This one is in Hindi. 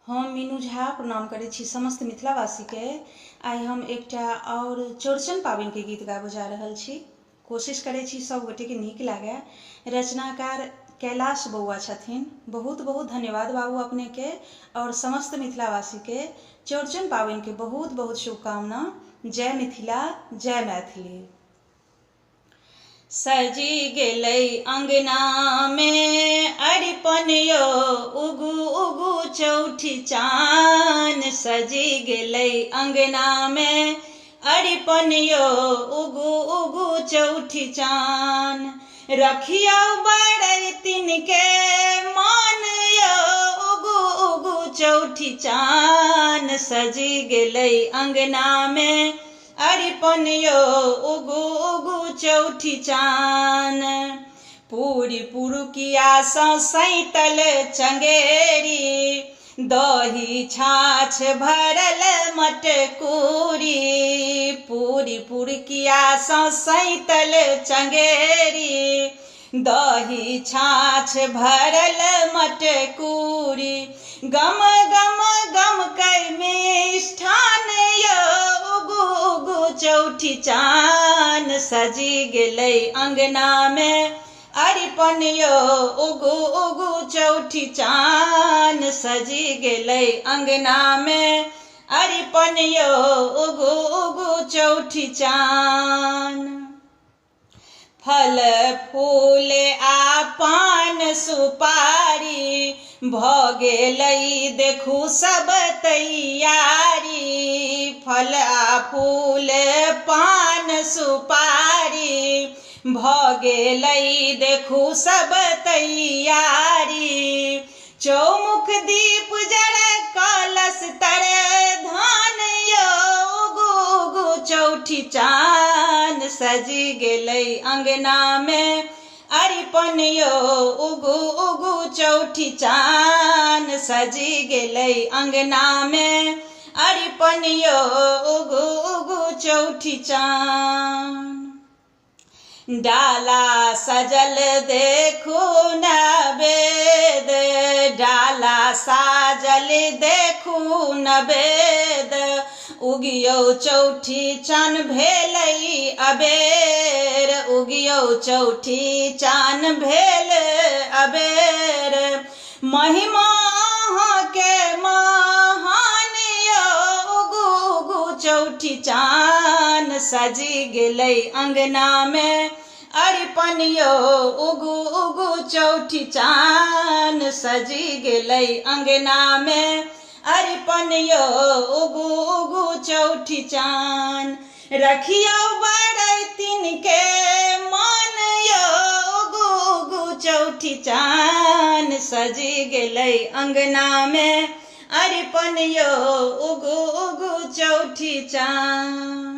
हम मीनू झा प्रणाम करै छी समस्त मिथिलावासी के। आइ हम एकटा और चौड़चन पाबनि के गीत गाबऽ जा रहल छी। कोशिश करै छी सब गोटे के नीक लागे। रचनाकार कैलाश बउआ छथिन। बहुत बहुत धन्यवाद बाबू अपने के और समस्त मिथिलावासी के चौड़चन पाबनि के बहुत बहुत शुभकामना। जय मिथिला, जय मैथिली। सजी गेलै अंगना में अरिपन यो उगु उगु चौठी चान। सजी गेलै अंगना में अरिपन यो उगु उगु चौठी चान। रखियो बरैतिन के मान यो उगु उगु चौठी चान। सजी गेलै अंगना में अरिपन यो उगु उगु चौठी चान। पूरी पुरुकिया सँ सैतल चंगेरी, दही छाछ भरल मटकूरी। पूरी पुरुकिया सँ सैतल चंगेरी, दही छाछ भरल मटकूरी। गम गम गम कै मिष्ठान यो उगु उगु चौठी चान। सजी गेलै अंगना में अरिपन यो उगु उगु चौठी चान। सजी गेलै अंगना में अरिपन यो उगु उगु चौठी चान। फल फूल आ पान सुपारी, भऽ गेलै देखू सब तैयारी। फल आ फूल पान सुपारी, भऽ गेलै देखू सब तैयारी। चौमुख दीप जरै कलश तरै धान यो उगु उगु चौठी चान। सजी गेलै अंगना में अरिपन यो उगु उगु चौठी चान। सजी गेलै अंगना में अरिपन यो उगु उगु चौठी चान। डाला सजल देखू नवेद, डाला साजल देखू नवेद। उगियो चौठी चान भेलै अबेर, उगियो चौठी चान भेल अबेर। महिमा अहाँके महान यो उगु उगु चौठी चान। सजी गेलै अंगना में अरिपन यो उगु उगु चौठी चान। सजी गेलै अंगना में अरिपन यो उगु उगु चौठी चान। रखियो बरैतिन के मान यो उगु उगु चौठी चान। सजी गेलै अंगना में अरिपन यो उगु उगु चौठी चान।